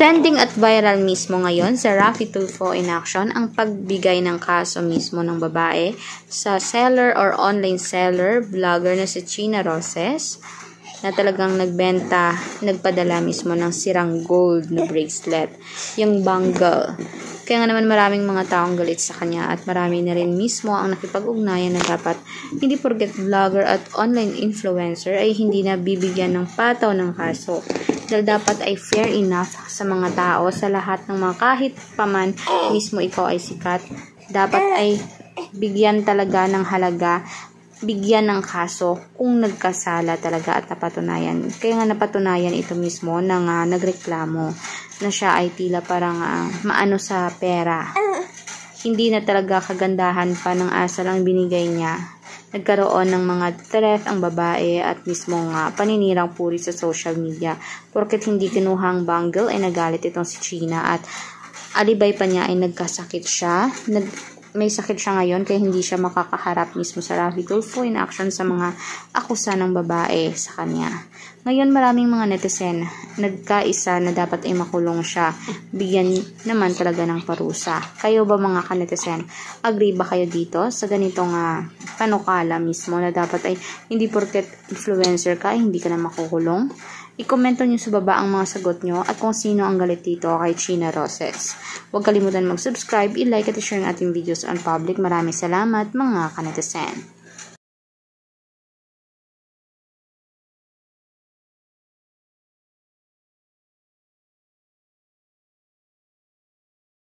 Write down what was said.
Trending at viral mismo ngayon sa Raffy Tulfo in action ang pagbigay ng kaso mismo ng babae sa seller or online seller, vlogger na si China Roses na talagang nagpadala mismo ng sirang gold na bracelet, yung bangle. Kaya nga naman maraming mga taong galit sa kanya at marami na rin mismo ang nakipag-ugnayan na dapat hindi porket vlogger at online influencer ay hindi na bibigyan ng pataw ng kaso. Dahil dapat ay fair enough sa mga tao, sa lahat ng mga kahit paman mismo ikaw ay sikat. Dapat ay bigyan talaga ng halaga, bigyan ng kaso kung nagkasala talaga at napatunayan. Kaya nga napatunayan ito mismo na nga nagreklamo na siya ay tila parang maano sa pera. Hindi na talaga kagandahan pa ng asal ang binigay niya. Nagkaroon ng mga threat ang babae at mismo nga paninirang puri sa social media. Porket hindi kinuhang bangle ay nagalit itong si China at alibay pa niya ay nagkasakit siya. May sakit siya ngayon kaya hindi siya makakaharap mismo sa Raffy Tulfo in action sa mga akusa ng babae sa kanya. Ngayon maraming mga netizen nagkaisa na dapat ay makulong siya. Bigyan naman talaga ng parusa. Kayo ba mga kanetizen? Agree ba kayo dito sa ganitong panukala mismo na dapat ay hindi porket influencer ka ay hindi ka na makukulong? I-komento nyo sa baba ang mga sagot nyo at kung sino ang galit dito kay China Roses. Huwag kalimutan mag-subscribe, i-like at i-share ang ating videos on public. Maraming salamat mga kanetizen.